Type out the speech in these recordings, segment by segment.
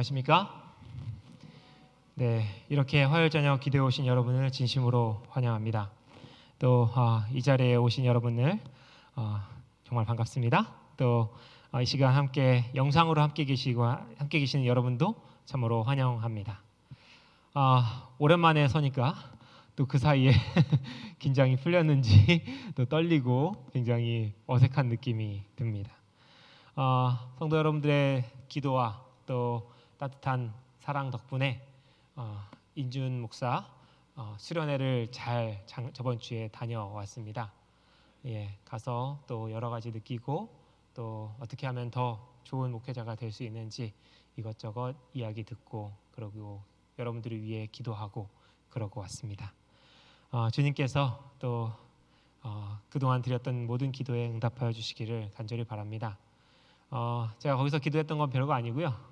안녕하십니까? 네, 이렇게 화요일 저녁 기도에 오신 여러분을 진심으로 환영합니다. 또 이 자리에 오신 여러분을 정말 반갑습니다. 또 이 시간 함께 영상으로 함께 계시는 여러분도 참으로 환영합니다. 오랜만에 서니까 또 그 사이에 긴장이 풀렸는지 또 떨리고 굉장히 어색한 느낌이 듭니다. 성도 여러분들의 기도와 또 따뜻한 사랑 덕분에 인준 목사 수련회를 잘 저번 주에 다녀왔습니다. 가서 또 여러 가지 느끼고 또 어떻게 하면 더 좋은 목회자가 될 수 있는지 이것저것 이야기 듣고 그러고 여러분들을 위해 기도하고 그러고 왔습니다. 주님께서 또 그동안 드렸던 모든 기도에 응답하여 주시기를 간절히 바랍니다. 제가 거기서 기도했던 건 별거 아니고요.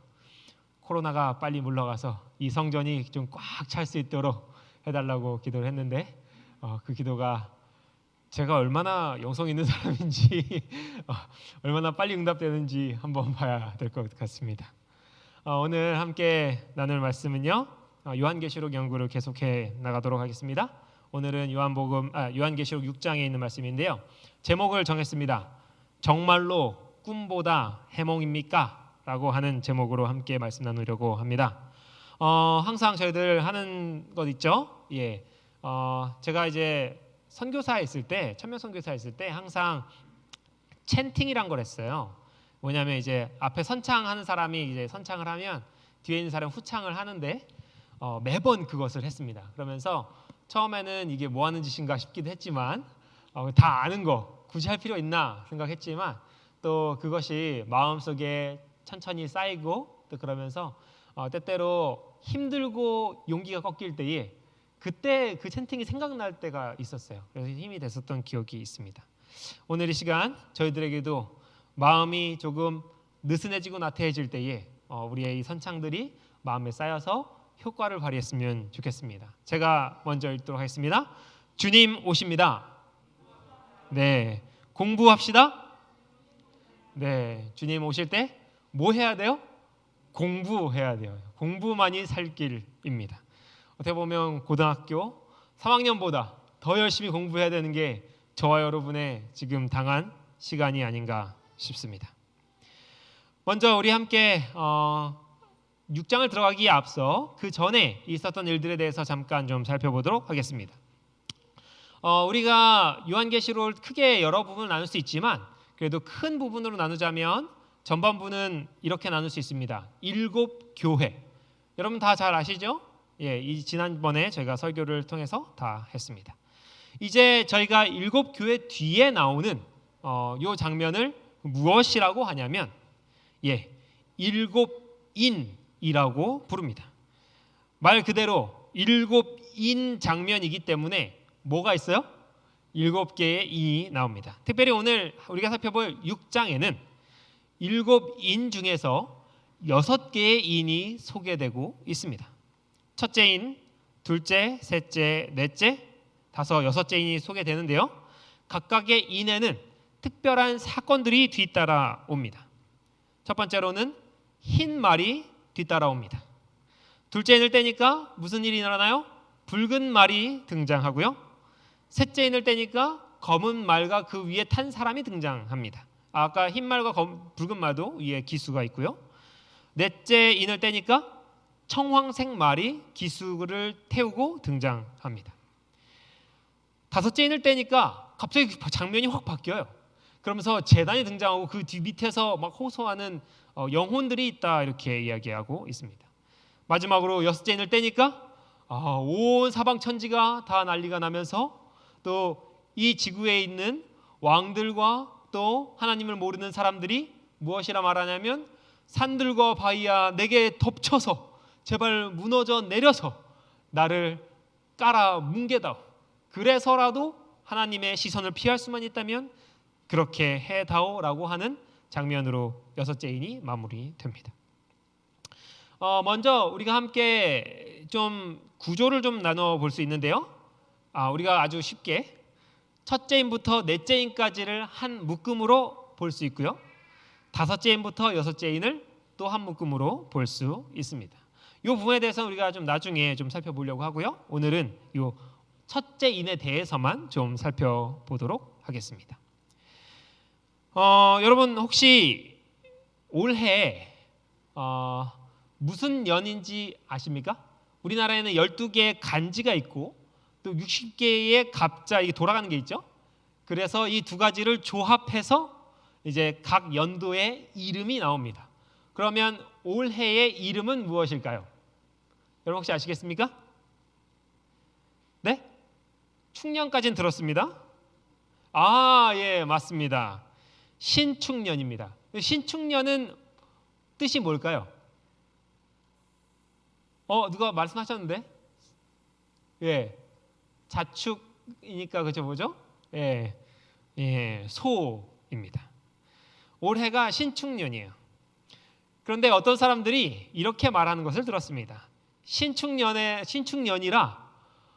코로나가 빨리 물러가서 이 성전이 좀 꽉 찰 수 있도록 해달라고 기도를 했는데 그 기도가 제가 얼마나 영성 있는 사람인지 얼마나 빨리 응답되는지 한번 봐야 될 것 같습니다. 오늘 함께 나눌 말씀은요, 요한계시록 연구를 계속해 나가도록 하겠습니다. 오늘은 요한계시록 6장에 있는 말씀인데요. 제목을 정했습니다. 정말로 꿈보다 해몽입니까? 라고 하는 제목으로 함께 말씀 나누려고 합니다. 항상 저희들 하는 것 있죠? 제가 이제 선교사에 있을 때, 천명 선교사에 있을 때 항상 챈팅이란 걸 했어요. 뭐냐면 이제 앞에 선창하는 사람이 이제 선창을 하면 뒤에 있는 사람이 후창을 하는데 매번 그것을 했습니다. 그러면서 처음에는 이게 뭐 하는 짓인가 싶기도 했지만 다 아는 거 굳이 할 필요 있나 생각했지만 또 그것이 마음속에 천천히 쌓이고 또 그러면서 때때로 힘들고 용기가 꺾일 때에 그때 그 챈팅이 생각날 때가 있었어요. 그래서 힘이 됐었던 기억이 있습니다. 오늘 이 시간 저희들에게도 마음이 조금 느슨해지고 나태해질 때에 우리의 이 선창들이 마음에 쌓여서 효과를 발휘했으면 좋겠습니다. 제가 먼저 읽도록 하겠습니다. 주님 오십니다. 네, 공부합시다. 네, 주님 오실 때 뭐 해야 돼요? 공부해야 돼요. 공부만이 살 길입니다. 어떻게 보면 고등학교 3학년보다 더 열심히 공부해야 되는 게 저와 여러분의 지금 당한 시간이 아닌가 싶습니다. 먼저 우리 함께 6장을 들어가기에 앞서 그 전에 있었던 일들에 대해서 잠깐 좀 살펴보도록 하겠습니다. 우리가 요한계시록을 크게 여러 부분을 나눌 수 있지만 그래도 큰 부분으로 나누자면 전반부는 이렇게 나눌 수 있습니다. 7 교회. 여러분 다 잘 아시죠? 이 지난번에 저희가 설교를 통해서 다 했습니다. 이제 저희가 7 교회 뒤에 나오는 요 장면을 무엇이라고 하냐면 7인이라고 부릅니다. 말 그대로 7인 장면이기 때문에 뭐가 있어요? 7개의 인이 나옵니다. 특별히 오늘 우리가 살펴볼 6장에는 7인 중에서 6개의 인이 소개되고 있습니다. 첫째 인, 둘째, 셋째, 넷째, 다섯, 여섯째 인이 소개되는데요. 각각의 인에는 특별한 사건들이 뒤따라 옵니다. 첫 번째로는 흰 말이 뒤따라옵니다. 둘째 인을 떼니까 무슨 일이 일어나요? 붉은 말이 등장하고요. 셋째 인을 떼니까 검은 말과 그 위에 탄 사람이 등장합니다. 아까 흰 말과 붉은 말도 위에 기수가 있고요. 넷째 인을 떼니까 청황색 말이 기수를 태우고 등장합니다. 다섯째 인을 떼니까 갑자기 장면이 확 바뀌어요. 그러면서 제단이 등장하고 그 뒤 밑에서 막 호소하는 영혼들이 있다 이렇게 이야기하고 있습니다. 마지막으로 여섯째 인을 떼니까 온 사방 천지가 다 난리가 나면서 또 이 지구에 있는 왕들과 또 하나님을 모르는 사람들이 무엇이라 말하냐면 산들과 바위야 내게 덮쳐서 제발 무너져 내려서 나를 깔아 뭉개다오. 그래서라도 하나님의 시선을 피할 수만 있다면 그렇게 해다오라고 하는 장면으로 여섯째 인이 마무리됩니다. 먼저 우리가 함께 좀 구조를 좀 나눠 볼 수 있는데요. 우리가 아주 쉽게 첫째 인부터 넷째 인까지를 한 묶음으로 볼 수 있고요. 다섯째 인부터 여섯째 인을 또 한 묶음으로 볼 수 있습니다. 이 부분에 대해서 우리가 좀 나중에 좀 살펴보려고 하고요. 오늘은 이 첫째 인에 대해서만 좀 살펴보도록 하겠습니다. 여러분 혹시 올해 무슨 년인지 아십니까? 우리나라에는 12개의 간지가 있고 또 60개의 갑자, 이게 돌아가는 게 있죠. 그래서 이 두 가지를 조합해서 이제 각 연도의 이름이 나옵니다. 그러면 올해의 이름은 무엇일까요? 여러분 혹시 아시겠습니까? 네? 충년까지는 들었습니다. 예, 맞습니다. 신축년입니다. 신축년은 뜻이 뭘까요? 누가 말씀하셨는데? 예, 자축이니까 그죠, 뭐죠? 예, 소입니다. 올해가 신축년이에요. 그런데 어떤 사람들이 이렇게 말하는 것을 들었습니다. 신축년이라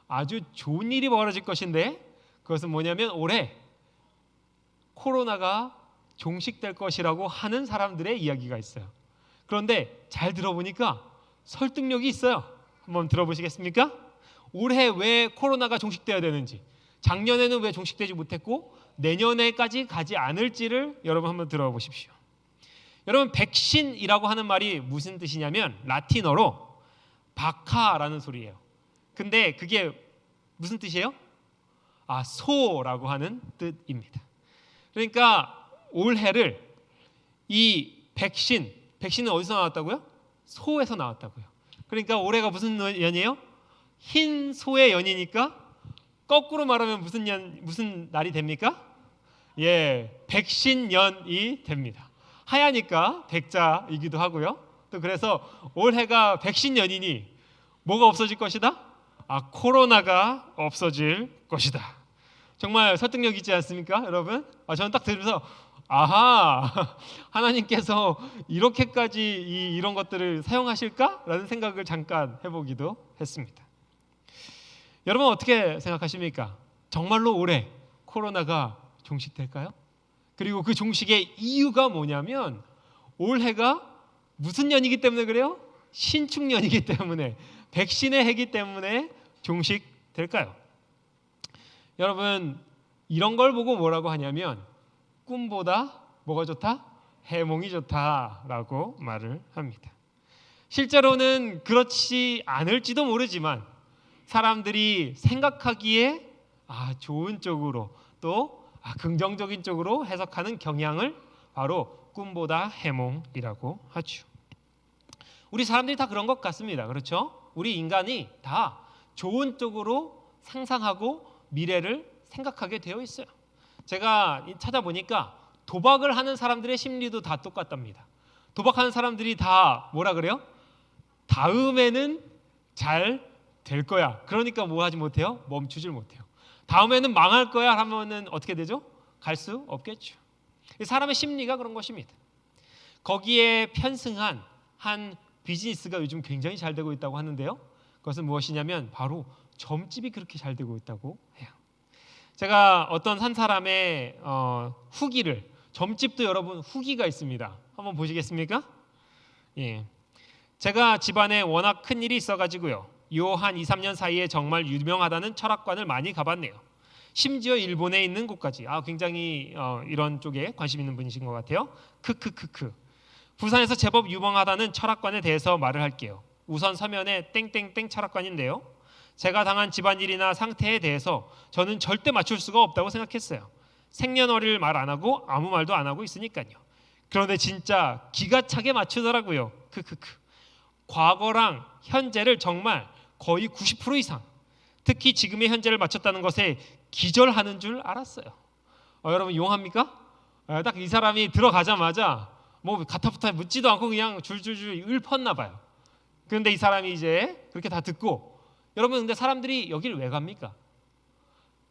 아주 좋은 일이 벌어질 것인데, 그것은 뭐냐면 올해 코로나가 종식될 것이라고 하는 사람들의 이야기가 있어요. 그런데 잘 들어보니까 설득력이 있어요. 한번 들어보시겠습니까? 올해 왜 코로나가 종식되어야 되는지, 작년에는 왜 종식되지 못했고 내년에까지 가지 않을지를 여러분 한번 들어보십시오. 여러분, 백신이라고 하는 말이 무슨 뜻이냐면 라틴어로 바카라는 소리예요. 근데 그게 무슨 뜻이에요? 소라고 하는 뜻입니다. 그러니까 올해를 이 백신은 어디서 나왔다고요? 소에서 나왔다고요. 그러니까 올해가 무슨 연이에요? 흰 소의 연이니까 거꾸로 말하면 무슨 날이 됩니까? 백신년이 됩니다. 하야니까 백자이기도 하고요. 또 그래서 올해가 백신년이니 뭐가 없어질 것이다? 코로나가 없어질 것이다. 정말 설득력 있지 않습니까, 여러분? 저는 딱 들으면서 하나님께서 이렇게까지 이런 것들을 사용하실까라는 생각을 잠깐 해보기도 했습니다. 여러분 어떻게 생각하십니까? 정말로 올해 코로나가 종식될까요? 그리고 그 종식의 이유가 뭐냐면 올해가 무슨 년이기 때문에 그래요? 신축년이기 때문에, 백신의 해기 때문에 종식될까요? 여러분, 이런 걸 보고 뭐라고 하냐면 꿈보다 뭐가 좋다? 해몽이 좋다라고 말을 합니다. 실제로는 그렇지 않을지도 모르지만 사람들이 생각하기에 좋은 쪽으로 또 긍정적인 쪽으로 해석하는 경향을 바로 꿈보다 해몽이라고 하죠. 우리 사람들이 다 그런 것 같습니다. 그렇죠? 우리 인간이 다 좋은 쪽으로 상상하고 미래를 생각하게 되어 있어요. 제가 찾아보니까 도박을 하는 사람들의 심리도 다 똑같답니다. 도박하는 사람들이 다 뭐라 그래요? 다음에는 잘 될 거야. 그러니까 뭐 하지 못해요? 멈추질 못해요. 다음에는 망할 거야 하면은 어떻게 되죠? 갈 수 없겠죠. 사람의 심리가 그런 것입니다. 거기에 편승한 한 비즈니스가 요즘 굉장히 잘 되고 있다고 하는데요. 그것은 무엇이냐면 바로 점집이 그렇게 잘 되고 있다고 해요. 제가 어떤 한 사람의 후기를, 점집도 여러분 후기가 있습니다. 한번 보시겠습니까? 제가 집안에 워낙 큰 일이 있어가지고요. 요 한 2, 3년 사이에 정말 유명하다는 철학관을 많이 가봤네요. 심지어 일본에 있는 곳까지. 굉장히 이런 쪽에 관심 있는 분이신 것 같아요. 크크크크. 부산에서 제법 유명하다는 철학관에 대해서 말을 할게요. 우선 서면에 땡땡땡 철학관인데요. 제가 당한 집안일이나 상태에 대해서 저는 절대 맞출 수가 없다고 생각했어요. 생년월일 말 안 하고 아무 말도 안 하고 있으니까요. 그런데 진짜 기가 차게 맞추더라고요. 크크크. 과거랑 현재를 정말 거의 90% 이상, 특히 지금의 현재를 맞췄다는 것에 기절하는 줄 알았어요. 여러분 용합니까? 딱 이 사람이 들어가자마자 뭐 가타부타 묻지도 않고 그냥 줄줄줄 읊었나 봐요. 그런데 이 사람이 이제 그렇게 다 듣고, 여러분 근데 사람들이 여길 왜 갑니까?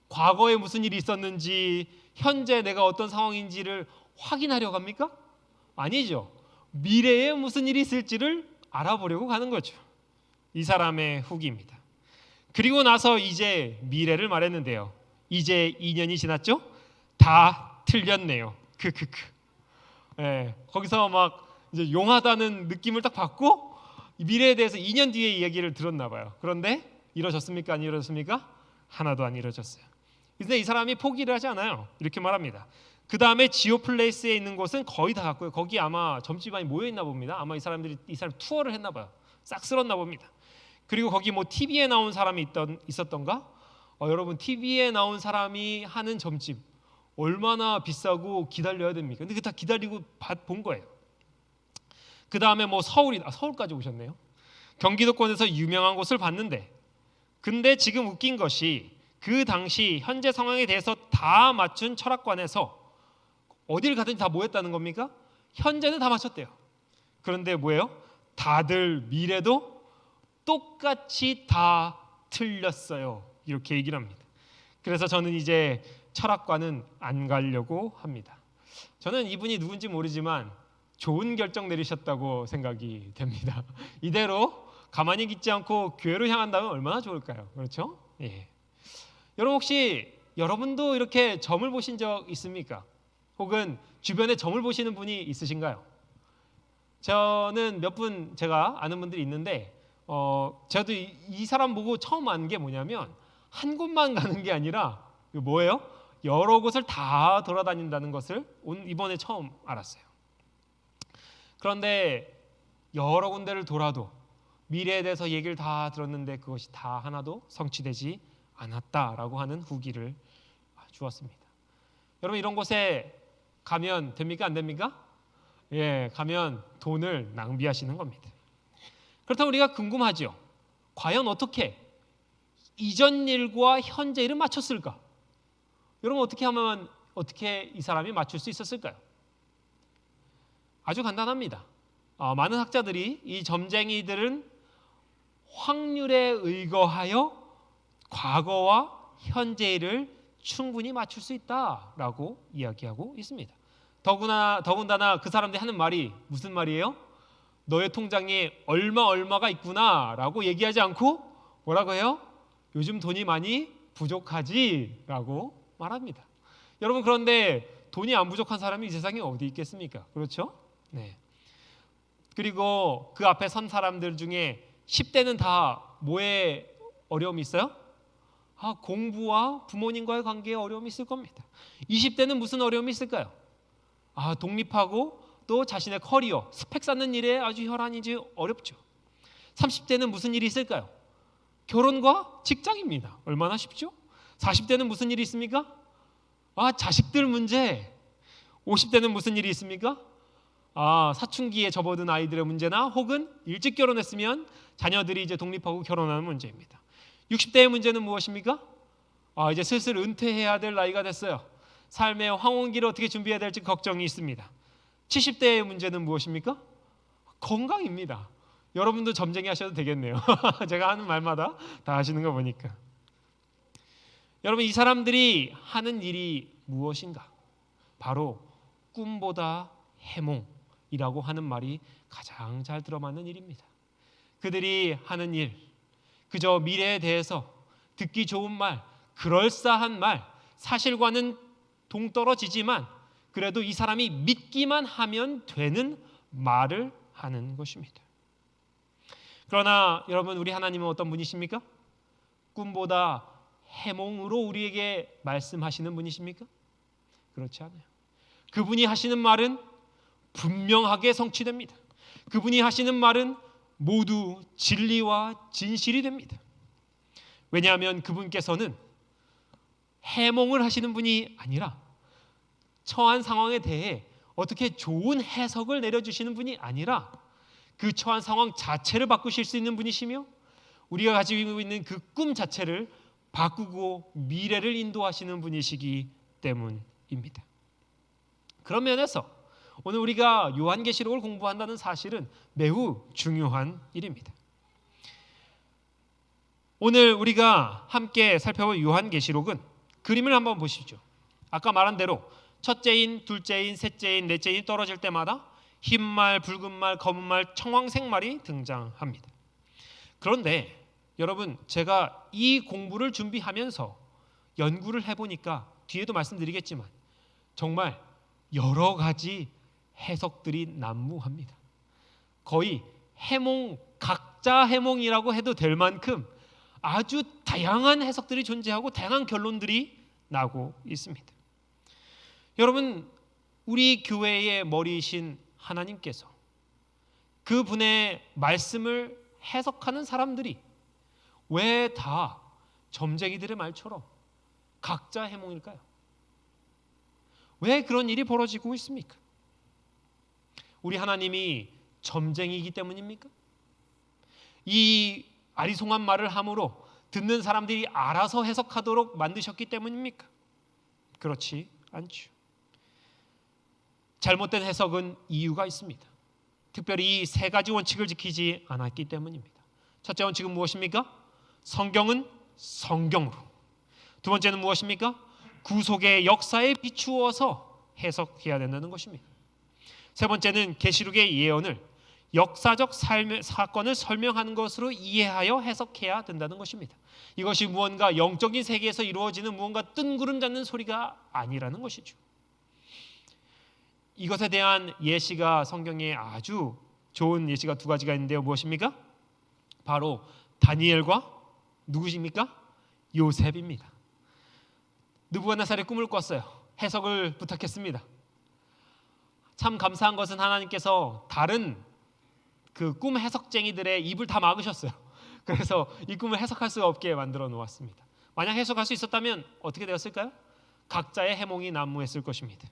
과거에 무슨 일이 있었는지, 현재 내가 어떤 상황인지를 확인하려 갑니까? 아니죠. 미래에 무슨 일이 있을지를 알아보려고 가는 거죠. 이 사람의 후기입니다. 그리고 나서 이제 미래를 말했는데요. 이제 2년이 지났죠? 다 틀렸네요. 크크크. 거기서 막 이제 용하다는 느낌을 딱 받고 미래에 대해서 2년 뒤에 이야기를 들었나 봐요. 그런데 이루어졌습니까? 안 이루어졌습니까? 하나도 안 이루어졌어요. 근데 이 사람이 포기를 하지 않아요. 이렇게 말합니다. 그 다음에 지오플레이스에 있는 곳은 거의 다 갔고요. 거기 아마 점집이 모여 있나 봅니다. 아마 이 사람 투어를 했나 봐요. 싹 쓸었나 봅니다. 그리고 거기 뭐 TV에 나온 사람이 있었던가? 여러분 TV에 나온 사람이 하는 점집 얼마나 비싸고 기다려야 됩니까? 근데 그 다 기다리고 본 거예요. 그 다음에 뭐 서울까지 오셨네요. 경기도권에서 유명한 곳을 봤는데, 근데 지금 웃긴 것이 그 당시 현재 상황에 대해서 다 맞춘 철학관에서 어딜 가든지 다 모였다는 겁니까? 현재는 다 맞췄대요. 그런데 뭐예요? 다들 미래도 똑같이 다 틀렸어요. 이렇게 얘기를 합니다. 그래서 저는 이제 철학관은 안 가려고 합니다. 저는 이분이 누군지 모르지만 좋은 결정 내리셨다고 생각이 됩니다. 이대로 가만히 있지 않고 교회로 향한다면 얼마나 좋을까요? 그렇죠? 예. 여러분 혹시 여러분도 이렇게 점을 보신 적 있습니까? 혹은 주변에 점을 보시는 분이 있으신가요? 저는 몇 분 제가 아는 분들이 있는데 저도 이 사람 보고 처음 아는 게 뭐냐면 한 곳만 가는 게 아니라 뭐예요? 여러 곳을 다 돌아다닌다는 것을 이번에 처음 알았어요. 그런데 여러 군데를 돌아도 미래에 대해서 얘기를 다 들었는데 그것이 다 하나도 성취되지 않았다라고 하는 후기를 주었습니다. 여러분 이런 곳에 가면 됩니까? 안 됩니까? 예, 가면 돈을 낭비하시는 겁니다. 그렇다면 우리가 궁금하죠. 과연 어떻게 이전 일과 현재 일을 맞췄을까? 여러분 어떻게 하면 어떻게 이 사람이 맞출 수 있었을까요? 아주 간단합니다. 많은 학자들이 이 점쟁이들은 확률에 의거하여 과거와 현재를 충분히 맞출 수 있다라고 이야기하고 있습니다. 더군다나 그 사람들이 하는 말이 무슨 말이에요? 너의 통장에 얼마가 있구나라고 얘기하지 않고 뭐라고 해요? 요즘 돈이 많이 부족하지라고 말합니다. 여러분 그런데 돈이 안 부족한 사람이 이 세상에 어디 있겠습니까? 그렇죠? 네. 그리고 그 앞에 선 사람들 중에 10대는 다 뭐에 어려움이 있어요? 공부와 부모님과의 관계에 어려움이 있을 겁니다. 20대는 무슨 어려움이 있을까요? 독립하고 또 자신의 커리어, 스펙 쌓는 일에 아주 혈안이지 어렵죠. 30대는 무슨 일이 있을까요? 결혼과 직장입니다. 얼마나 쉽죠? 40대는 무슨 일이 있습니까? 자식들 문제. 50대는 무슨 일이 있습니까? 사춘기에 접어든 아이들의 문제나 혹은 일찍 결혼했으면 자녀들이 이제 독립하고 결혼하는 문제입니다. 60대의 문제는 무엇입니까? 이제 슬슬 은퇴해야 될 나이가 됐어요. 삶의 황혼기를 어떻게 준비해야 될지 걱정이 있습니다. 70대의 문제는 무엇입니까? 건강입니다. 여러분도 점쟁이 하셔도 되겠네요. 제가 하는 말마다 다 하시는 거 보니까. 여러분 이 사람들이 하는 일이 무엇인가? 바로 꿈보다 해몽이라고 하는 말이 가장 잘 들어맞는 일입니다. 그들이 하는 일, 그저 미래에 대해서 듣기 좋은 말, 그럴싸한 말, 사실과는 동떨어지지만 그래도 이 사람이 믿기만 하면 되는 말을 하는 것입니다. 그러나 여러분 우리 하나님은 어떤 분이십니까? 꿈보다 해몽으로 우리에게 말씀하시는 분이십니까? 그렇지 않아요. 그분이 하시는 말은 분명하게 성취됩니다. 그분이 하시는 말은 모두 진리와 진실이 됩니다. 왜냐하면 그분께서는 해몽을 하시는 분이 아니라 처한 상황에 대해 어떻게 좋은 해석을 내려주시는 분이 아니라 그 처한 상황 자체를 바꾸실 수 있는 분이시며 우리가 가지고 있는 그 꿈 자체를 바꾸고 미래를 인도하시는 분이시기 때문입니다. 그런 면에서 오늘 우리가 요한계시록을 공부한다는 사실은 매우 중요한 일입니다. 오늘 우리가 함께 살펴볼 요한계시록은 그림을 한번 보시죠. 아까 말한 대로 첫째인, 둘째인, 셋째인, 넷째인 떨어질 때마다 흰 말, 붉은 말, 검은 말, 청황색 말이 등장합니다. 그런데 여러분 제가 이 공부를 준비하면서 연구를 해보니까 뒤에도 말씀드리겠지만 정말 여러 가지 해석들이 난무합니다. 거의 해몽, 각자 해몽이라고 해도 될 만큼 아주 다양한 해석들이 존재하고 다양한 결론들이 나고 있습니다. 여러분, 우리 교회의 머리이신 하나님께서 그분의 말씀을 해석하는 사람들이 왜 다 점쟁이들의 말처럼 각자 해몽일까요? 왜 그런 일이 벌어지고 있습니까? 우리 하나님이 점쟁이이기 때문입니까? 이 아리송한 말을 함으로 듣는 사람들이 알아서 해석하도록 만드셨기 때문입니까? 그렇지 않죠. 잘못된 해석은 이유가 있습니다. 특별히 이 세 가지 원칙을 지키지 않았기 때문입니다. 첫째 원칙은 무엇입니까? 성경은 성경으로. 두 번째는 무엇입니까? 구속의 역사에 비추어서 해석해야 된다는 것입니다. 세 번째는 계시록의 예언을 역사적 사건을 설명하는 것으로 이해하여 해석해야 된다는 것입니다. 이것이 무언가 영적인 세계에서 이루어지는 무언가 뜬구름 잡는 소리가 아니라는 것이죠. 이것에 대한 예시가 성경에 아주 좋은 예시가 두 가지가 있는데요. 무엇입니까? 바로 다니엘과 누구십니까? 요셉입니다. 느부갓네살이 꿈을 꿨어요. 해석을 부탁했습니다. 참 감사한 것은 하나님께서 다른 그 꿈 해석쟁이들의 입을 다 막으셨어요. 그래서 이 꿈을 해석할 수 없게 만들어 놓았습니다. 만약 해석할 수 있었다면 어떻게 되었을까요? 각자의 해몽이 난무했을 것입니다.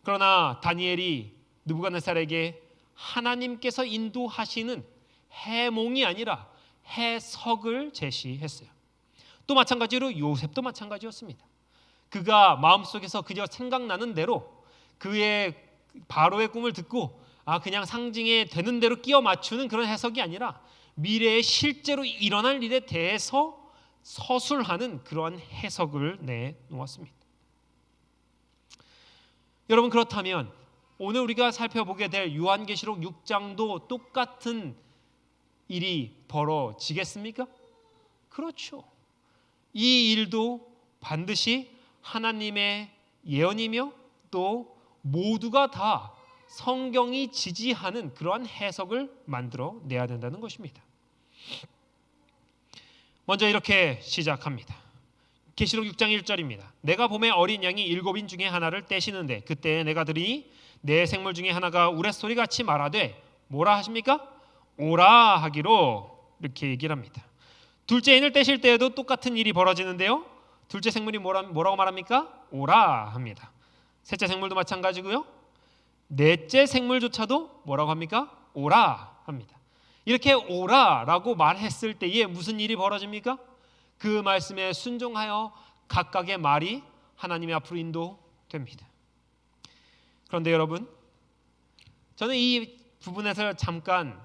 그러나 다니엘이 느부갓네살에게 하나님께서 인도하시는 해몽이 아니라 해석을 제시했어요. 또 마찬가지로 요셉도 마찬가지였습니다. 그가 마음속에서 그저 생각나는 대로 그의 바로의 꿈을 듣고 그냥 상징에 되는 대로 끼워 맞추는 그런 해석이 아니라 미래에 실제로 일어날 일에 대해서 서술하는 그러한 해석을 내놓았습니다. 여러분, 그렇다면 오늘 우리가 살펴보게 될 요한계시록 6장도 똑같은 일이 벌어지겠습니까? 그렇죠. 이 일도 반드시 하나님의 예언이며 또 모두가 다 성경이 지지하는 그러한 해석을 만들어 내야 된다는 것입니다. 먼저 이렇게 시작합니다. 계시록 6장 1절입니다. 내가 봄에 어린 양이 7인 중에 하나를 떼시는데 그때 내가 들으니 내 생물 중에 하나가 우레소리같이 말하되 뭐라 하십니까? 오라 하기로, 이렇게 얘기를 합니다. 둘째 인을 떼실 때에도 똑같은 일이 벌어지는데요. 둘째 생물이 뭐라고 말합니까? 오라 합니다. 셋째 생물도 마찬가지고요. 넷째 생물조차도 뭐라고 합니까? 오라 합니다. 이렇게 오라라고 말했을 때에 무슨 일이 벌어집니까? 그 말씀에 순종하여 각각의 말이 하나님의 앞으로 인도됩니다. 그런데 여러분, 저는 이 부분에서 잠깐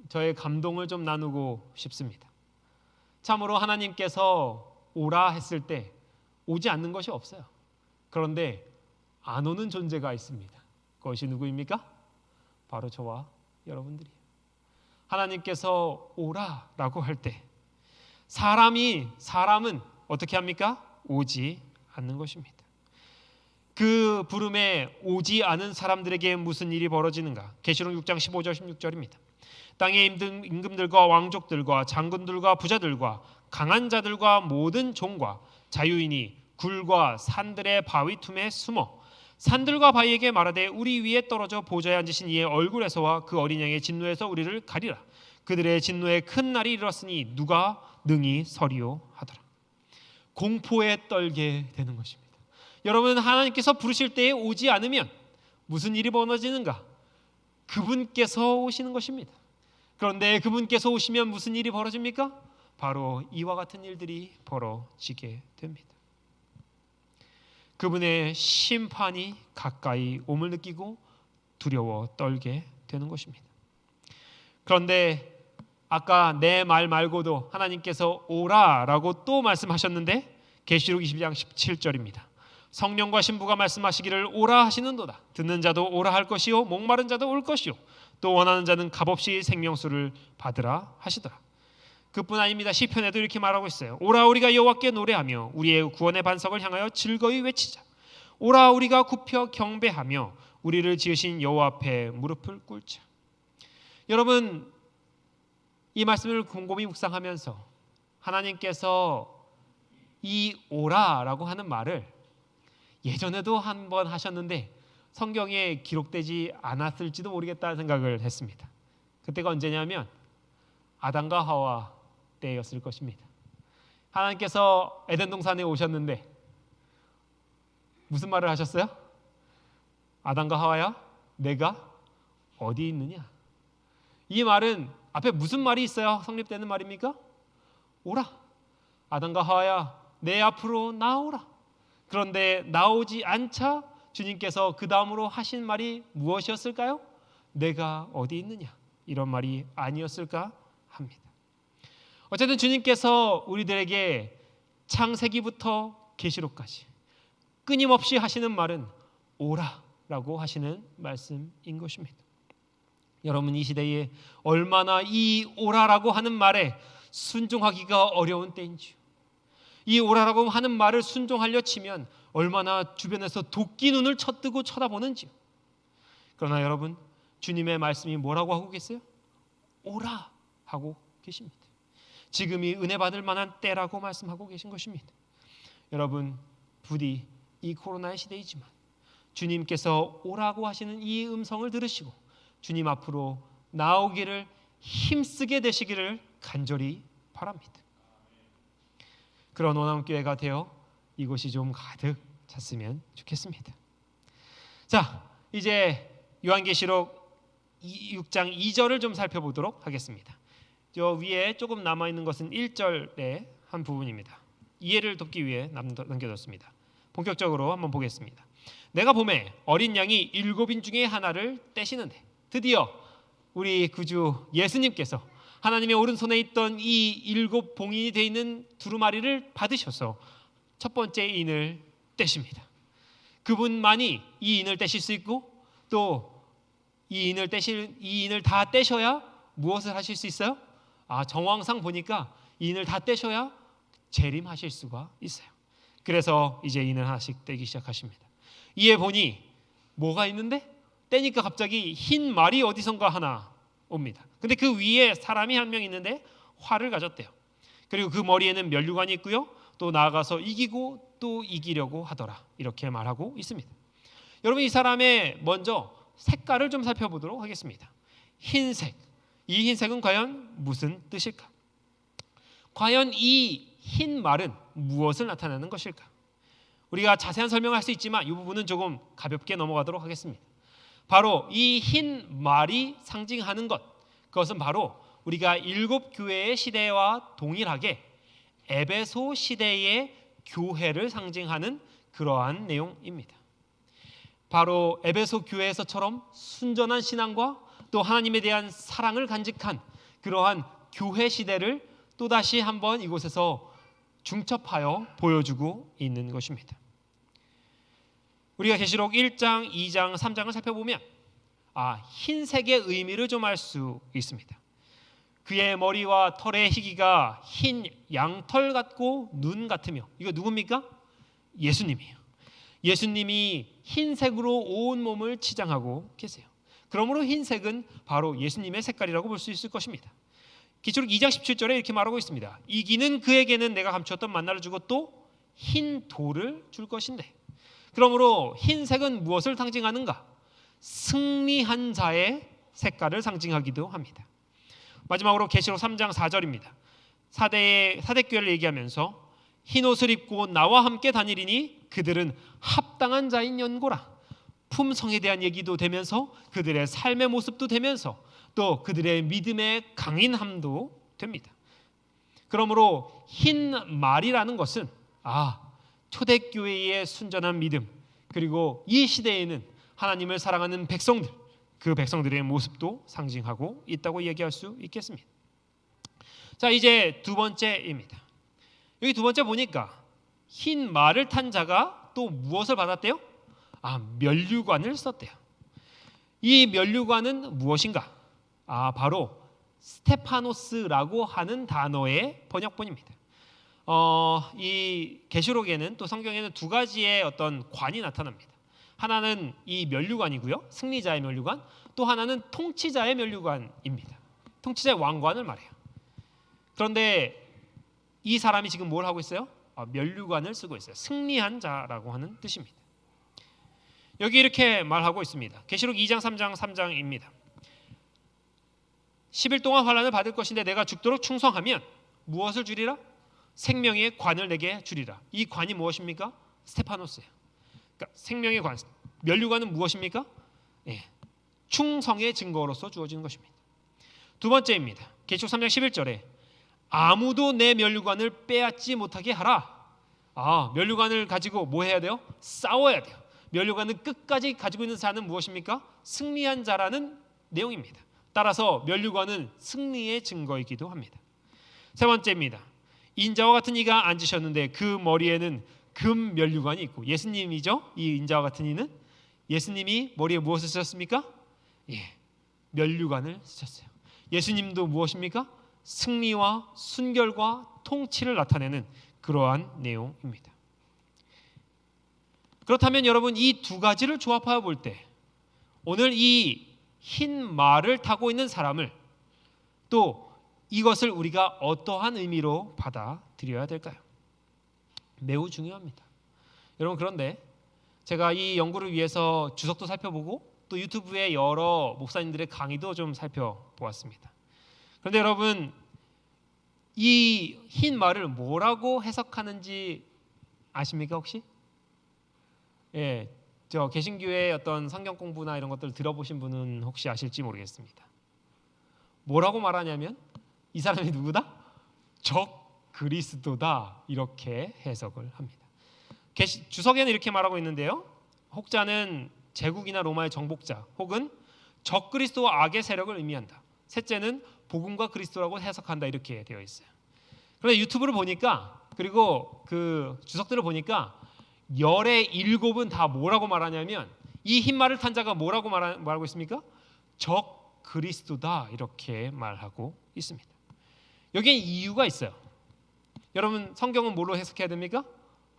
저의 감동을 좀 나누고 싶습니다. 참으로 하나님께서 오라 했을 때 오지 않는 것이 없어요. 그런데 안 오는 존재가 있습니다. 그것이 누구입니까? 바로 저와 여러분들이에요. 하나님께서 오라라고 할 때 사람은 어떻게 합니까? 오지 않는 것입니다. 그 부름에 오지 않은 사람들에게 무슨 일이 벌어지는가? 계시록 6장 15절 16절입니다. 땅의 임금들과 왕족들과 장군들과 부자들과 강한 자들과 모든 종과 자유인이 굴과 산들의 바위 틈에 숨어 산들과 바위에게 말하되 우리 위에 떨어져 보좌에 앉으신 이의 얼굴에서와 그 어린 양의 진노에서 우리를 가리라. 그들의 진노에 큰 날이 이르렀으니 누가 능히 서리요 하더라. 공포에 떨게 되는 것입니다. 여러분, 하나님께서 부르실 때에 오지 않으면 무슨 일이 벌어지는가? 그분께서 오시는 것입니다. 그런데 그분께서 오시면 무슨 일이 벌어집니까? 바로 이와 같은 일들이 벌어지게 됩니다. 그분의 심판이 가까이 옴을 느끼고 두려워 떨게 되는 것입니다. 그런데 아까 내 말 말고도 하나님께서 오라라고 또 말씀하셨는데 계시록 22장 17절입니다. 성령과 신부가 말씀하시기를 오라 하시는도다. 듣는 자도 오라 할 것이요 목마른 자도 올 것이요 또 원하는 자는 값없이 생명수를 받으라 하시더라. 그뿐 아닙니다. 시편에도 이렇게 말하고 있어요. 오라 우리가 여호와께 노래하며 우리의 구원의 반석을 향하여 즐거이 외치자. 오라 우리가 굽혀 경배하며 우리를 지으신 여호와 앞에 무릎을 꿇자. 여러분, 이 말씀을 곰곰이 묵상하면서 하나님께서 이 오라라고 하는 말을 예전에도 한번 하셨는데 성경에 기록되지 않았을지도 모르겠다는 생각을 했습니다. 그때가 언제냐면 아담과 하와 때였을 것입니다. 하나님께서 에덴 동산에 오셨는데 무슨 말을 하셨어요? 아담과 하와야, 내가 어디 있느냐? 이 말은 앞에 무슨 말이 있어야 성립되는 말입니까? 오라. 아담과 하와야, 내 앞으로 나오라. 그런데 나오지 않자 주님께서 그 다음으로 하신 말이 무엇이었을까요? 내가 어디 있느냐? 이런 말이 아니었을까 합니다. 어쨌든 주님께서 우리들에게 창세기부터 계시록까지 끊임없이 하시는 말은 오라라고 하시는 말씀인 것입니다. 여러분, 이 시대에 얼마나 이 오라라고 하는 말에 순종하기가 어려운 때인지요. 이 오라라고 하는 말을 순종하려 치면 얼마나 주변에서 도끼 눈을 쳐뜨고 쳐다보는지요. 그러나 여러분, 주님의 말씀이 뭐라고 하고 계세요? 오라 하고 계십니다. 지금이 은혜 받을 만한 때라고 말씀하고 계신 것입니다. 여러분, 부디 이 코로나의 시대이지만 주님께서 오라고 하시는 이 음성을 들으시고 주님 앞으로 나오기를 힘쓰게 되시기를 간절히 바랍니다. 그런 원암교회가 되어 이곳이 좀 가득 찼으면 좋겠습니다. 자, 이제 요한계시록 6장 2절을 좀 살펴보도록 하겠습니다. 저 위에 조금 남아있는 것은 1절의 한 부분입니다. 이해를 돕기 위해 남겨뒀습니다. 본격적으로 한번 보겠습니다. 내가 보매 어린 양이 7인 중에 하나를 떼시는데, 드디어 우리 구주 예수님께서 하나님의 오른손에 있던 이 7 봉인이 되어 있는 두루마리를 받으셔서 첫 번째 인을 떼십니다. 그분만이 이 인을 떼실 수 있고, 또 이 인을 다 떼셔야 무엇을 하실 수 있어요? 정황상 보니까 이 인을 다 떼셔야 재림하실 수가 있어요. 그래서 이제 인을 하나씩 떼기 시작하십니다. 이에 보니 뭐가 있는데, 떼니까 갑자기 흰 말이 어디선가 하나 옵니다. 근데 그 위에 사람이 한 명 있는데 활을 가졌대요. 그리고 그 머리에는 면류관이 있고요, 또 나아가서 이기고 또 이기려고 하더라, 이렇게 말하고 있습니다. 여러분, 이 사람의 먼저 색깔을 좀 살펴보도록 하겠습니다. 흰색. 이 흰색은 과연 무슨 뜻일까? 과연 이 흰 말은 무엇을 나타내는 것일까? 우리가 자세한 설명을 할 수 있지만 이 부분은 조금 가볍게 넘어가도록 하겠습니다. 바로 이 흰 말이 상징하는 것, 그것은 바로 우리가 7 교회의 시대와 동일하게 에베소 시대의 교회를 상징하는 그러한 내용입니다. 바로 에베소 교회에서처럼 순전한 신앙과 또 하나님에 대한 사랑을 간직한 그러한 교회 시대를 또다시 한번 이곳에서 중첩하여 보여주고 있는 것입니다. 우리가 계시록 1장, 2장, 3장을 살펴보면 흰색의 의미를 좀 알 수 있습니다. 그의 머리와 털의 희기가 흰 양털 같고 눈 같으며, 이거 누굽니까? 예수님이에요. 예수님이 흰색으로 온 몸을 치장하고 계세요. 그러므로 흰색은 바로 예수님의 색깔이라고 볼 수 있을 것입니다. 계시록 2장 17절에 이렇게 말하고 있습니다. 이기는 그에게는 내가 감추었던 만나를 주고 또 흰 돌을 줄 것인데, 그러므로 흰색은 무엇을 상징하는가? 승리한 자의 색깔을 상징하기도 합니다. 마지막으로 계시록 3장 4절입니다. 사대교회를 얘기하면서 흰 옷을 입고 나와 함께 다니리니 그들은 합당한 자인 연고라. 품성에 대한 얘기도 되면서 그들의 삶의 모습도 되면서 또 그들의 믿음의 강인함도 됩니다. 그러므로 흰 말이라는 것은 초대교회의 순전한 믿음, 그리고 이 시대에는 하나님을 사랑하는 백성들, 그 백성들의 모습도 상징하고 있다고 얘기할 수 있겠습니다. 자, 이제 두 번째입니다. 여기 두 번째 보니까 흰 말을 탄 자가 또 무엇을 받았대요? 면류관을 썼대요. 이 면류관은 무엇인가? 바로 스테파노스라고 하는 단어의 번역본입니다. 이 계시록에는 또 성경에는 두 가지의 어떤 관이 나타납니다. 하나는 이 면류관이고요, 승리자의 면류관. 또 하나는 통치자의 면류관입니다. 통치자의 왕관을 말해요. 그런데 이 사람이 지금 뭘 하고 있어요? 면류관을 쓰고 있어요. 승리한 자라고 하는 뜻입니다. 여기 이렇게 말하고 있습니다. 계시록 2장 3장 3장입니다. 10일 동안 환난을 받을 것인데 내가 죽도록 충성하면 무엇을 주리라? 생명의 관을 내게 주리라. 이 관이 무엇입니까? 스테파노스예요. 그러니까 생명의 관, 면류관은 무엇입니까? 충성의 증거로서 주어지는 것입니다. 두 번째입니다. 계시록 3장 11절에 아무도 내 면류관을 빼앗지 못하게 하라. 면류관을 가지고 뭐 해야 돼요? 싸워야 돼요. 면류관을 끝까지 가지고 있는 자는 무엇입니까? 승리한 자라는 내용입니다. 따라서 면류관은 승리의 증거이기도 합니다. 세 번째입니다. 인자와 같은 이가 앉으셨는데 그 머리에는 금 면류관이 있고, 예수님이죠. 이 인자와 같은 이는 예수님이 머리에 무엇을 쓰셨습니까? 면류관을 쓰셨어요. 예수님도 무엇입니까? 승리와 순결과 통치를 나타내는 그러한 내용입니다. 그렇다면 여러분, 이 두 가지를 조합하여 볼 때 오늘 이 흰 말을 타고 있는 사람을 또 이것을 우리가 어떠한 의미로 받아들여야 될까요? 매우 중요합니다. 여러분, 그런데 제가 이 연구를 위해서 주석도 살펴보고 또 유튜브에 여러 목사님들의 강의도 좀 살펴보았습니다. 그런데 여러분, 이 흰 말을 뭐라고 해석하는지 아십니까 혹시? 저 개신교의 어떤 성경 공부나 이런 것들 들어보신 분은 혹시 아실지 모르겠습니다. 뭐라고 말하냐면 이 사람이 누구다? 적 그리스도다, 이렇게 해석을 합니다. 주석에는 이렇게 말하고 있는데요. 혹자는 제국이나 로마의 정복자 혹은 적 그리스도와 악의 세력을 의미한다. 셋째는 복음과 그리스도라고 해석한다, 이렇게 되어 있어요. 그런데 유튜브를 보니까, 그리고 그 주석들을 보니까 열의 7은 다 뭐라고 말하냐면 이 흰 말을 탄 자가 뭐라고 말하고 있습니까? 적 그리스도다, 이렇게 말하고 있습니다. 여기에 이유가 있어요. 여러분, 성경은 뭘로 해석해야 됩니까?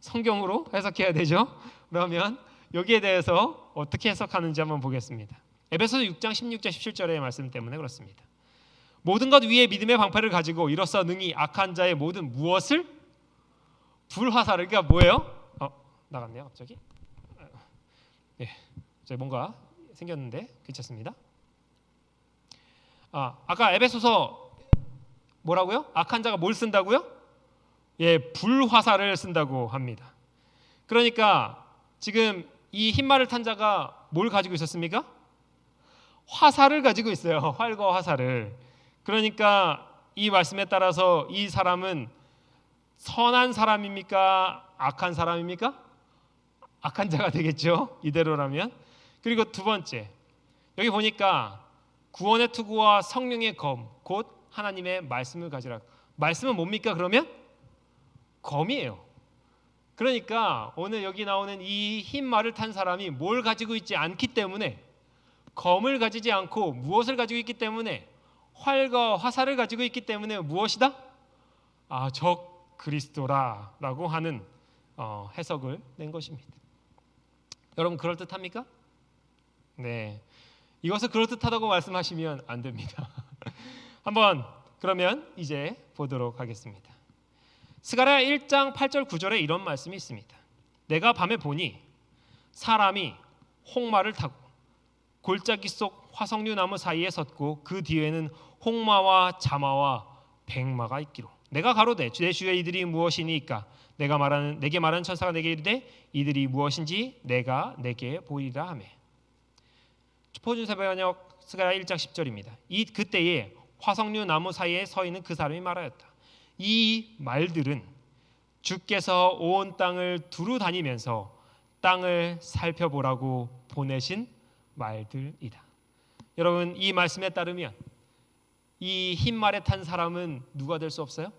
성경으로 해석해야 되죠. 그러면 여기에 대해서 어떻게 해석하는지 한번 보겠습니다. 에베소서 6장 16절 17절의 말씀 때문에 그렇습니다. 모든 것 위에 믿음의 방패를 가지고 이로써 능히 악한 자의 모든 무엇을? 불화살을. 그러니까 뭐예요? 나갔네요 갑자기. 뭔가 생겼는데 괜찮습니다. 아까 에베소서 뭐라고요? 악한 자가 뭘 쓴다고요? 불화살을 쓴다고 합니다. 그러니까 지금 이 흰말을 탄 자가 뭘 가지고 있었습니까? 화살을 가지고 있어요. 활과 화살을. 그러니까 이 말씀에 따라서 이 사람은 선한 사람입니까? 악한 사람입니까? 악한 자가 되겠죠, 이대로라면. 그리고 두 번째, 여기 보니까 구원의 투구와 성령의 검, 곧 하나님의 말씀을 가지라. 말씀은 뭡니까 그러면? 검이에요. 그러니까 오늘 여기 나오는 이 흰 말을 탄 사람이 뭘 가지고 있지 않기 때문에, 검을 가지지 않고 무엇을 가지고 있기 때문에, 활과 화살을 가지고 있기 때문에 무엇이다? 적 그리스도라라고 하는 해석을 낸 것입니다. 여러분, 그럴듯합니까? 네, 이것을 그럴듯하다고 말씀하시면 안 됩니다. 한번 그러면 이제 보도록 하겠습니다. 스가랴 1장 8절 9절에 이런 말씀이 있습니다. 내가 밤에 보니 사람이 홍마를 타고 골짜기 속 화석류 나무 사이에 섰고 그 뒤에는 홍마와 자마와 백마가 있기로. 내가 가로되 내 주의 이들이 무엇이니까? 내게 말하는 천사가 내게 이르되 이들이 무엇인지 내가 내게 보이리라 하매. 표준세 번역 스가랴 1장 10절입니다. 그때에 화석류 나무 사이에 서 있는 그 사람이 말하였다. 이 말들은 주께서 온 땅을 두루 다니면서 땅을 살펴보라고 보내신 말들이다. 여러분, 이 말씀에 따르면 이 흰 말에 탄 사람은 누가 될 수 없어요?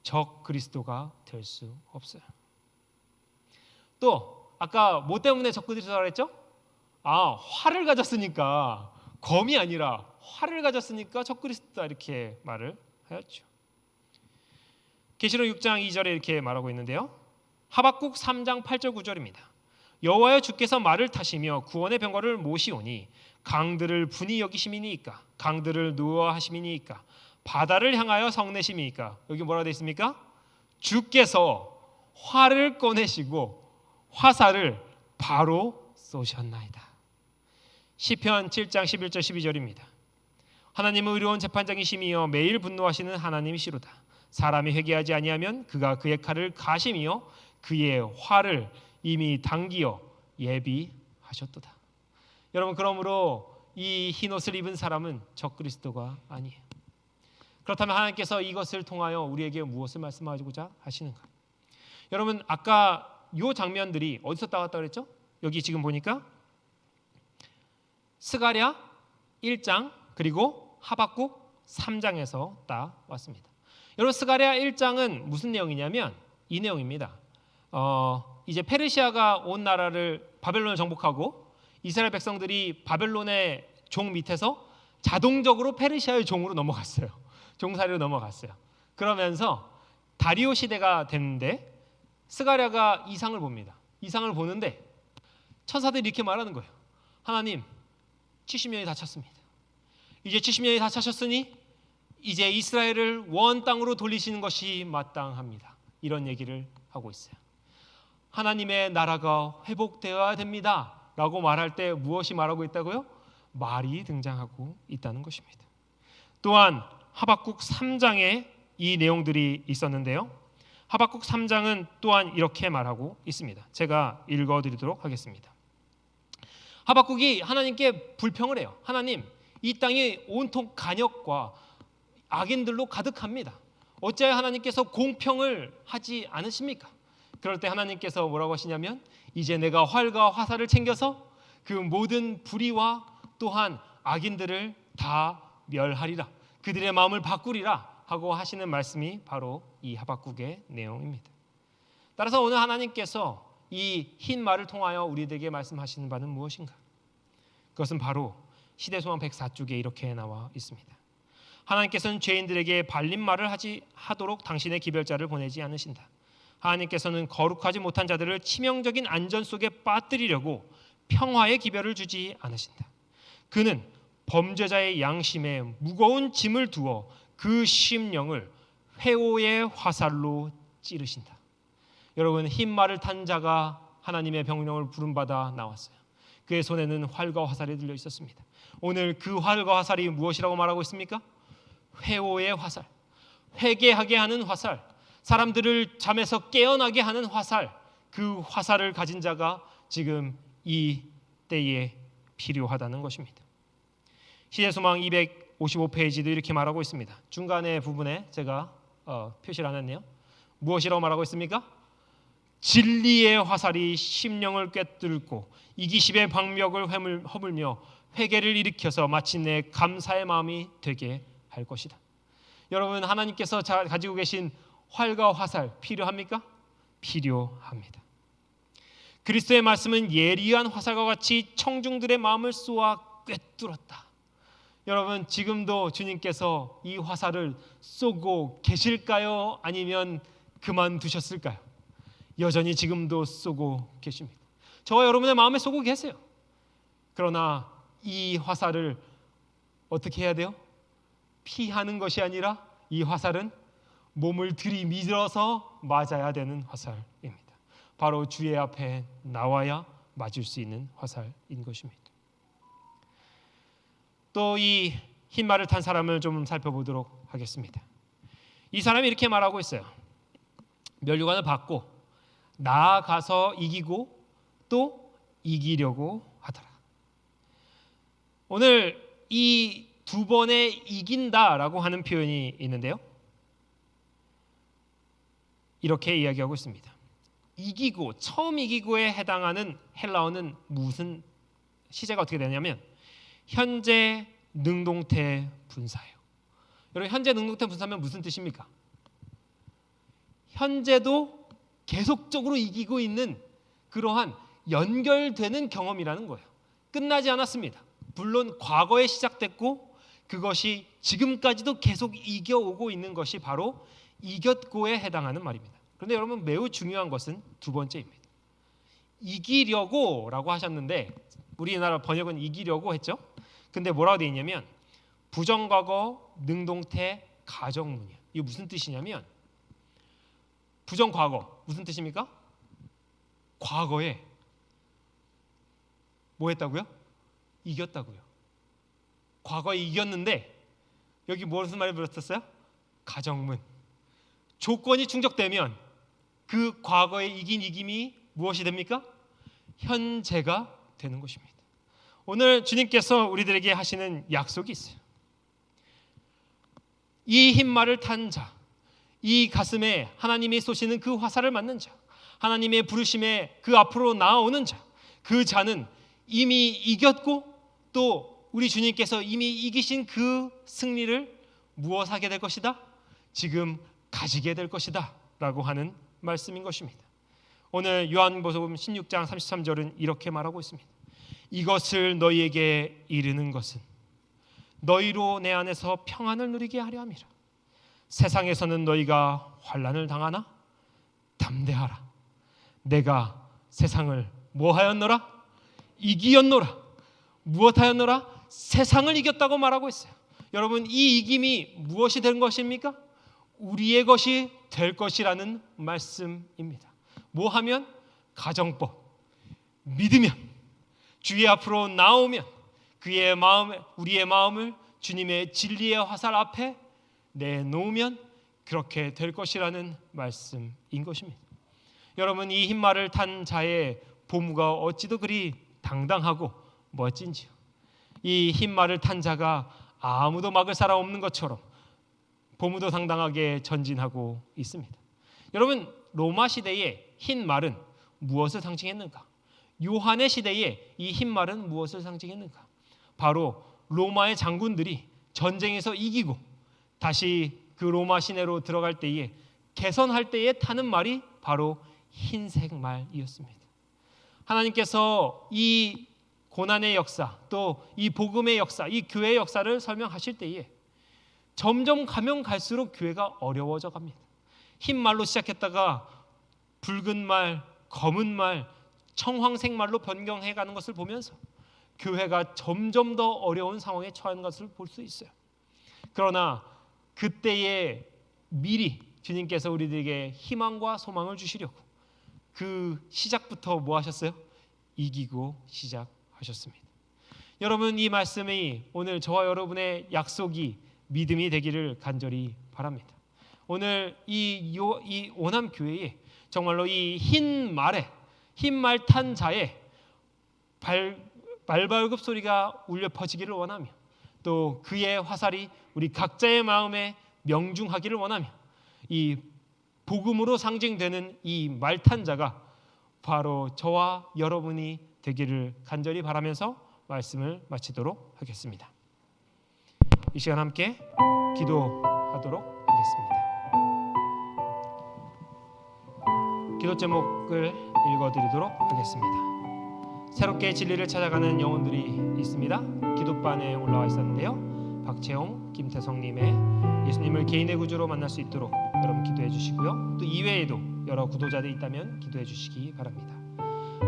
적 그리스도가 될 수 없어요. 또 아까 뭐 때문에 적 그리스도라고 했죠? 활을 가졌으니까, 검이 아니라 활을 가졌으니까 적 그리스도다, 이렇게 말을 하였죠. 계시록 6장 2절에 이렇게 말하고 있는데요. 하박국 3장 8절 9절입니다. 여호와여 주께서 말을 타시며 구원의 병거를 모시오니 강들을 분이 여기심이니까 강들을 노하심이니까 바다를 향하여 성내심이니까. 여기 뭐라고 되어 있습니까? 주께서 활을 꺼내시고 화살을 바로 쏘셨나이다. 시편 7장 11절 12절입니다. 하나님은 의로운 재판장이시며 매일 분노하시는 하나님이시로다. 사람이 회개하지 아니하면 그가 그의 칼을 가시며 그의 활을 이미 당기어 예비하셨도다. 여러분, 그러므로 이 흰옷을 입은 사람은 적그리스도가 아니에요. 그렇다면 하나님께서 이것을 통하여 우리에게 무엇을 말씀하고자 하시는가? 여러분, 아까 이 장면들이 어디서 따왔다고 그랬죠? 여기 지금 보니까 스가랴 1장 그리고 하박국 3장에서 따왔습니다. 여러분, 스가랴 1장은 무슨 내용이냐면 이 내용입니다. 이제 페르시아가 온 나라를 바벨론을 정복하고 이스라엘 백성들이 바벨론의 종 밑에서 자동적으로 페르시아의 종으로 넘어갔어요. 종살이로 넘어갔어요. 그러면서 다리오 시대가 됐는데 스가랴가 이상을 봅니다. 이상을 보는데 천사들이 이렇게 말하는 거예요. 하나님, 70년이 다 찼습니다. 이제 70년이 다 차셨으니 이제 이스라엘을 원 땅으로 돌리시는 것이 마땅합니다. 이런 얘기를 하고 있어요. 하나님의 나라가 회복되어야 됩니다 라고 말할 때 무엇이 말하고 있다고요? 말이 등장하고 있다는 것입니다. 또한 하박국 3장에 이 내용들이 있었는데요. 하박국 3장은 또한 이렇게 말하고 있습니다. 제가 읽어드리도록 하겠습니다. 하박국이 하나님께 불평을 해요. 하나님, 이 땅이 온통 간역과 악인들로 가득합니다. 어찌하여 하나님께서 공평을 하지 않으십니까? 그럴 때 하나님께서 뭐라고 하시냐면 이제 내가 활과 화살을 챙겨서 그 모든 불의와 또한 악인들을 다 멸하리라. 그들의 마음을 바꾸리라 하고 하시는 말씀이 바로 이 하박국의 내용입니다. 따라서 오늘 하나님께서 이 흰 말을 통하여 우리들에게 말씀하시는 바는 무엇인가? 그것은 바로 시대소망 104쪽에 이렇게 나와 있습니다. 하나님께서는 죄인들에게 발린 말을 하도록 당신의 기별자를 보내지 않으신다. 하나님께서는 거룩하지 못한 자들을 치명적인 안전 속에 빠뜨리려고 평화의 기별을 주지 않으신다. 그는 범죄자의 양심에 무거운 짐을 두어 그 심령을 회오의 화살로 찌르신다. 여러분, 흰 말을 탄 자가 하나님의 병명을 부름받아 나왔어요. 그의 손에는 활과 화살이 들려 있었습니다. 오늘 그 활과 화살이 무엇이라고 말하고 있습니까? 회오의 화살, 회개하게 하는 화살, 사람들을 잠에서 깨어나게 하는 화살, 그 화살을 가진 자가 지금 이 때에 필요하다는 것입니다. 시대소망 255페이지도 이렇게 말하고 있습니다. 중간의 부분에 제가 표시를 안 했네요. 무엇이라고 말하고 있습니까? 진리의 화살이 심령을 꿰뚫고 이기심의 방벽을 허물며 회개를 일으켜서 마침내 감사의 마음이 되게 할 것이다. 여러분, 하나님께서 가지고 계신 활과 화살 필요합니까? 필요합니다. 그리스도의 말씀은 예리한 화살과 같이 청중들의 마음을 쏘아 꿰뚫었다. 여러분, 지금도 주님께서 이 화살을 쏘고 계실까요? 아니면 그만두셨을까요? 여전히 지금도 쏘고 계십니다. 저와 여러분의 마음에 쏘고 계세요. 그러나 이 화살을 어떻게 해야 돼요? 피하는 것이 아니라 이 화살은 몸을 들이밀어서 맞아야 되는 화살입니다. 바로 주의 앞에 나와야 맞을 수 있는 화살인 것입니다. 또 이 흰 말을 탄 사람을 좀 살펴보도록 하겠습니다. 이 사람이 이렇게 말하고 있어요. 면류관을 받고 나아가서 이기고 또 이기려고 하더라. 오늘 이 두 번의 이긴다라고 하는 표현이 있는데요. 이렇게 이야기하고 있습니다. 이기고, 처음 이기고에 해당하는 헬라어는 무슨 시제가 어떻게 되냐면 현재 능동태 분사예요. 여러분, 현재 능동태 분사면 무슨 뜻입니까? 현재도 계속적으로 이기고 있는 그러한 연결되는 경험이라는 거예요. 끝나지 않았습니다. 물론 과거에 시작됐고 그것이 지금까지도 계속 이겨오고 있는 것이 바로 이겼고에 해당하는 말입니다. 그런데 여러분, 매우 중요한 것은 두 번째입니다. 이기려고라고 하셨는데 우리나라 번역은 이기려고 했죠. 근데 뭐라고 되어 있냐면 부정과거, 능동태, 가정문이야. 이게 무슨 뜻이냐면 부정과거 무슨 뜻입니까? 과거에 뭐 했다고요? 이겼다고요. 과거에 이겼는데 여기 무슨 말이 붙었어요? 가정문. 조건이 충족되면 그 과거에 이긴 이김이 무엇이 됩니까? 현재가 되는 것입니다. 오늘 주님께서 우리들에게 하시는 약속이 있어요. 이 흰말을 탄 자, 이 가슴에 하나님이 쏘시는 그 화살을 맞는 자, 하나님의 부르심에 그 앞으로 나아오는 자, 그 자는 이미 이겼고 또 우리 주님께서 이미 이기신 그 승리를 무엇하게 될 것이다? 지금 가지게 될 것이다 라고 하는 말씀인 것입니다. 오늘 요한복음 16장 33절은 이렇게 말하고 있습니다. 이것을 너희에게 이르는 것은 너희로 내 안에서 평안을 누리게 하려 함이라. 세상에서는 너희가 환난을 당하나 담대하라. 내가 세상을 뭐하였노라? 이기었노라. 무엇하였노라? 세상을 이겼다고 말하고 있어요. 여러분, 이 이김이 무엇이 된 것입니까? 우리의 것이 될 것이라는 말씀입니다. 뭐 하면? 가정법, 믿으면, 주의 앞으로 나오면, 그의 마음에, 우리의 마음을 주님의 진리의 화살 앞에 내놓으면 그렇게 될 것이라는 말씀인 것입니다. 여러분, 이 흰말을 탄 자의 보무가 어찌도 그리 당당하고 멋진지요. 이 흰말을 탄 자가 아무도 막을 사람 없는 것처럼 보무도 당당하게 전진하고 있습니다. 여러분, 로마 시대의 흰말은 무엇을 상징했는가? 요한의 시대에 이 흰말은 무엇을 상징했는가? 바로 로마의 장군들이 전쟁에서 이기고 다시 그 로마 시내로 들어갈 때에 개선할 때에 타는 말이 바로 흰색 말이었습니다. 하나님께서 이 고난의 역사, 또 이 복음의 역사, 이 교회의 역사를 설명하실 때에 점점 가면 갈수록 교회가 어려워져 갑니다. 흰 말로 시작했다가 붉은 말, 검은 말, 청황색 말로 변경해 가는 것을 보면서 교회가 점점 더 어려운 상황에 처한 것을 볼 수 있어요. 그러나 그때에 미리 주님께서 우리들에게 희망과 소망을 주시려고 그 시작부터 뭐 하셨어요? 이기고 시작하셨습니다. 여러분, 이 말씀이 오늘 저와 여러분의 약속이 믿음이 되기를 간절히 바랍니다. 오늘 이 오남 교회에 정말로 이 흰 말 탄 자의 발발급 소리가 울려 퍼지기를 원하며 또 그의 화살이 우리 각자의 마음에 명중하기를 원하며 이 복음으로 상징되는 이 말탄 자가 바로 저와 여러분이 되기를 간절히 바라면서 말씀을 마치도록 하겠습니다. 이 시간 함께 기도하도록 하겠습니다. 기도 제목을 읽어드리도록 하겠습니다. 새롭게 진리를 찾아가는 영혼들이 있습니다. 기도반에 올라와 있었는데요. 박채용, 김태성님의 예수님을 개인의 구주로 만날 수 있도록 여러분 기도해 주시고요. 또 이외에도 여러 구도자들이 있다면 기도해 주시기 바랍니다.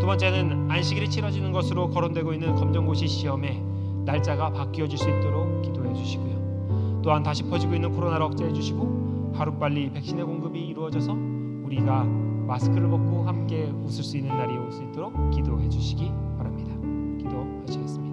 두 번째는 안식일이 치러지는 것으로 거론되고 있는 검정고시 시험의 날짜가 바뀌어질 수 있도록 기도해 주시고요. 또한 다시 퍼지고 있는 코로나를 억제해 주시고 하루빨리 백신의 공급이 이루어져서 우리가 마스크를 벗고 함께 웃을 수 있는 날이 올 수 있도록 기도해 주시기 바랍니다. 기도하시겠습니다.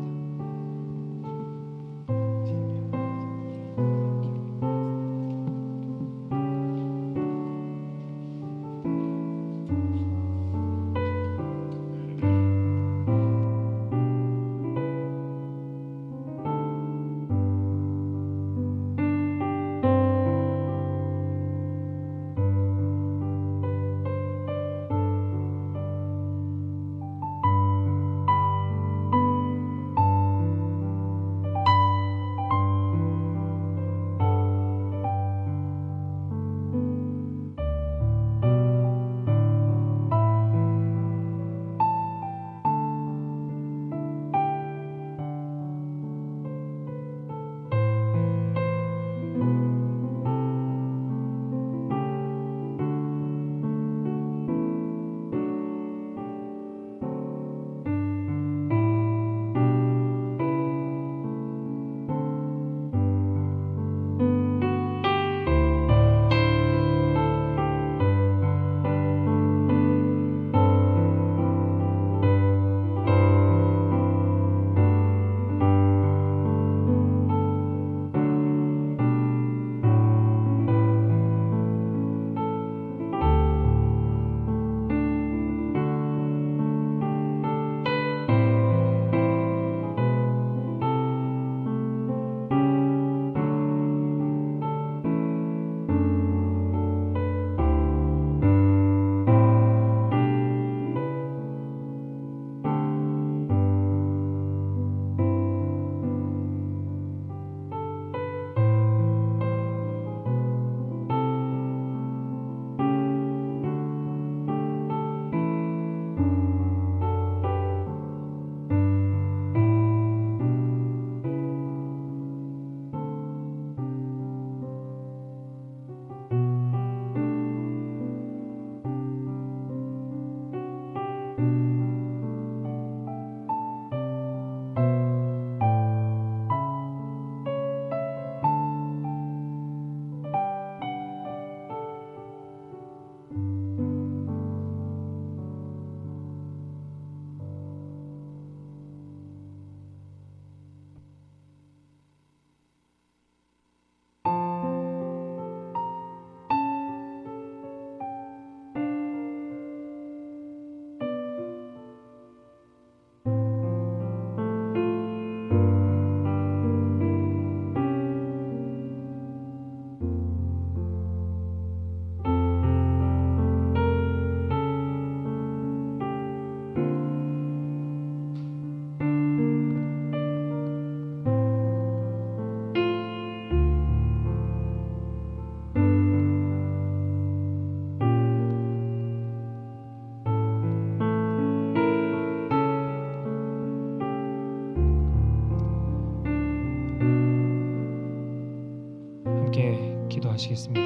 기도드리시겠습니다.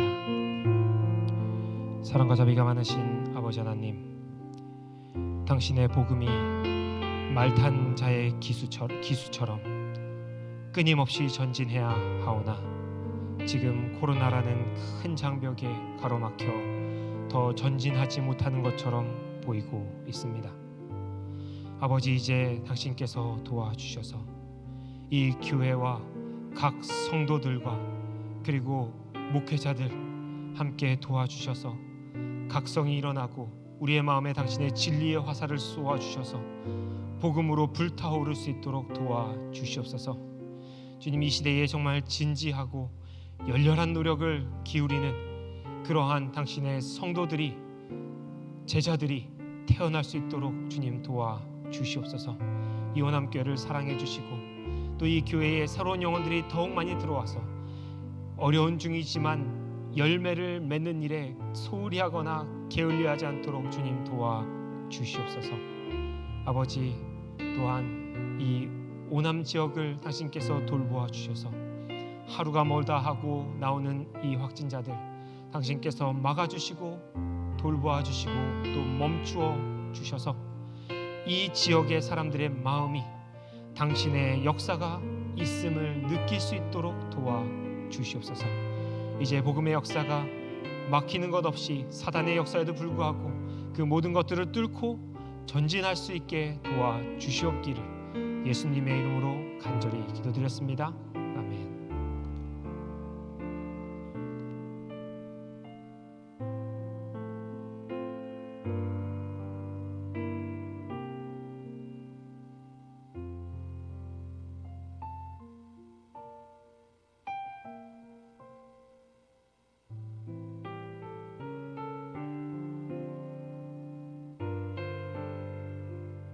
사랑과 자비가 많으신 아버지 하나님, 당신의 복음이 말탄 자의 기수처럼 끊임없이 전진해야 하오나 지금 코로나라는 큰 장벽에 가로막혀 더 전진하지 못하는 것처럼 보이고 있습니다. 아버지, 이제 당신께서 도와주셔서 이 교회와 각 성도들과 그리고 목회자들 함께 도와주셔서 각성이 일어나고 우리의 마음에 당신의 진리의 화살을 쏘아주셔서 복음으로 불타오를 수 있도록 도와주시옵소서. 주님, 이 시대에 정말 진지하고 열렬한 노력을 기울이는 그러한 당신의 성도들이, 제자들이 태어날 수 있도록 주님 도와주시옵소서. 이 호남교회를 사랑해 주시고 또 이 교회에 새로운 영혼들이 더욱 많이 들어와서 어려운 중이지만 열매를 맺는 일에 소홀히 하거나 게을리하지 않도록 주님 도와주시옵소서. 아버지, 또한 이 오남 지역을 당신께서 돌보아 주셔서 하루가 멀다 하고 나오는 이 확진자들 당신께서 막아주시고 돌보아 주시고 또 멈추어 주셔서 이 지역의 사람들의 마음이 당신의 역사가 있음을 느낄 수 있도록 도와주시옵소서. 이제 복음의 역사가 막히는 것 없이 사단의 역사에도 불구하고 그 모든 것들을 뚫고 전진할 수 있게 도와주시옵기를 예수님의 이름으로 간절히 기도드렸습니다. 아멘.